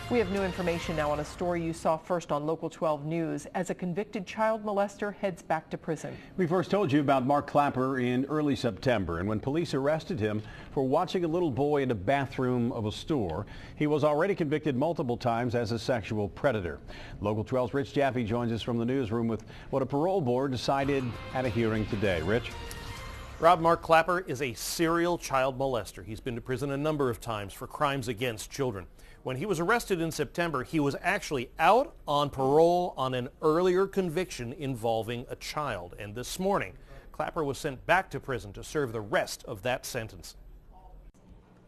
We have new information now on a story you saw first on Local 12 News as a convicted child molester heads back to prison. We first told you about Mark Klapper in early September, and when police arrested him for watching a little boy in a bathroom of a store, he was already convicted multiple times as a sexual predator. Local 12's Rich Jaffe joins us from the newsroom with what a parole board decided at a hearing today. Rich? Rob, Mark Klapper is a serial child molester. He's been to prison a number of times for crimes against children. When he was arrested in September, he was actually out on parole on an earlier conviction involving a child. And this morning, Klapper was sent back to prison to serve the rest of that sentence.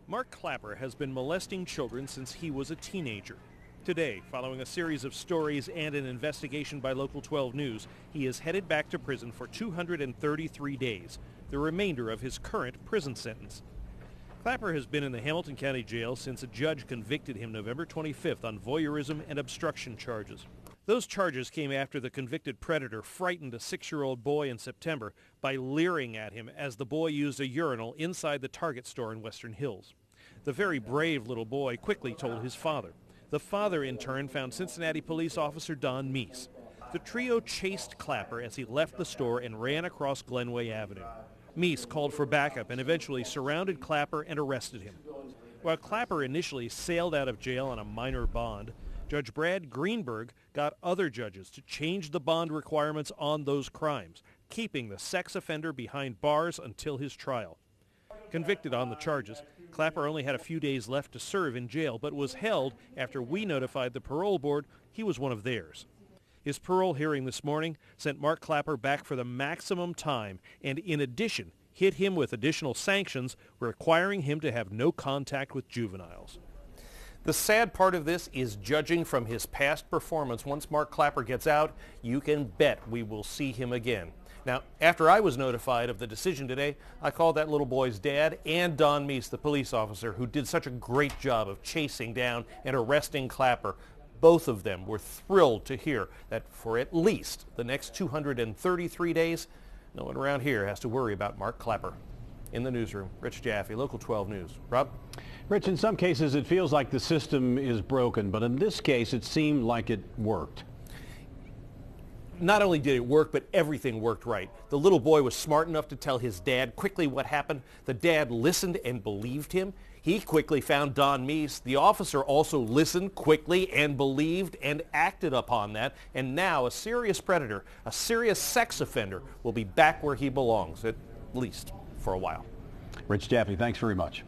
Mark Klapper has been molesting children since he was a teenager. Today, following a series of stories and an investigation by Local 12 News, he is headed back to prison for 233 days, the remainder of his current prison sentence. Klapper has been in the Hamilton County Jail since a judge convicted him November 25th on voyeurism and obstruction charges. Those charges came after the convicted predator frightened a 6-year-old boy in September by leering at him as the boy used a urinal inside the Target store in Western Hills. The very brave little boy quickly told his father. The father, in turn, found Cincinnati police officer Don Meese. The trio chased Klapper as he left the store and ran across Glenway Avenue. Meese called for backup and eventually surrounded Klapper and arrested him. While Klapper initially sailed out of jail on a minor bond, Judge Brad Greenberg got other judges to change the bond requirements on those crimes, keeping the sex offender behind bars until his trial. Convicted on the charges, Klapper only had a few days left to serve in jail, but was held after we notified the parole board he was one of theirs. His parole hearing this morning sent Mark Klapper back for the maximum time and, in addition, hit him with additional sanctions requiring him to have no contact with juveniles. The sad part of this is judging from his past performance. Once Mark Klapper gets out, you can bet we will see him again. Now, after I was notified of the decision today, I called that little boy's dad and Don Meese, the police officer, who did such a great job of chasing down and arresting Klapper. Both of them were thrilled to hear that for at least the next 233 days, no one around here has to worry about Mark Klapper. In the newsroom, Rich Jaffe, Local 12 News. Rob? Rich, in some cases it feels like the system is broken, but in this case it seemed like it worked. Not only did it work, but everything worked right. The little boy was smart enough to tell his dad quickly what happened. The dad listened and believed him. He quickly found Don Meese. The officer also listened quickly and believed and acted upon that. And now a serious predator, a serious sex offender, will be back where he belongs, at least for a while. Rich Jaffe, thanks very much.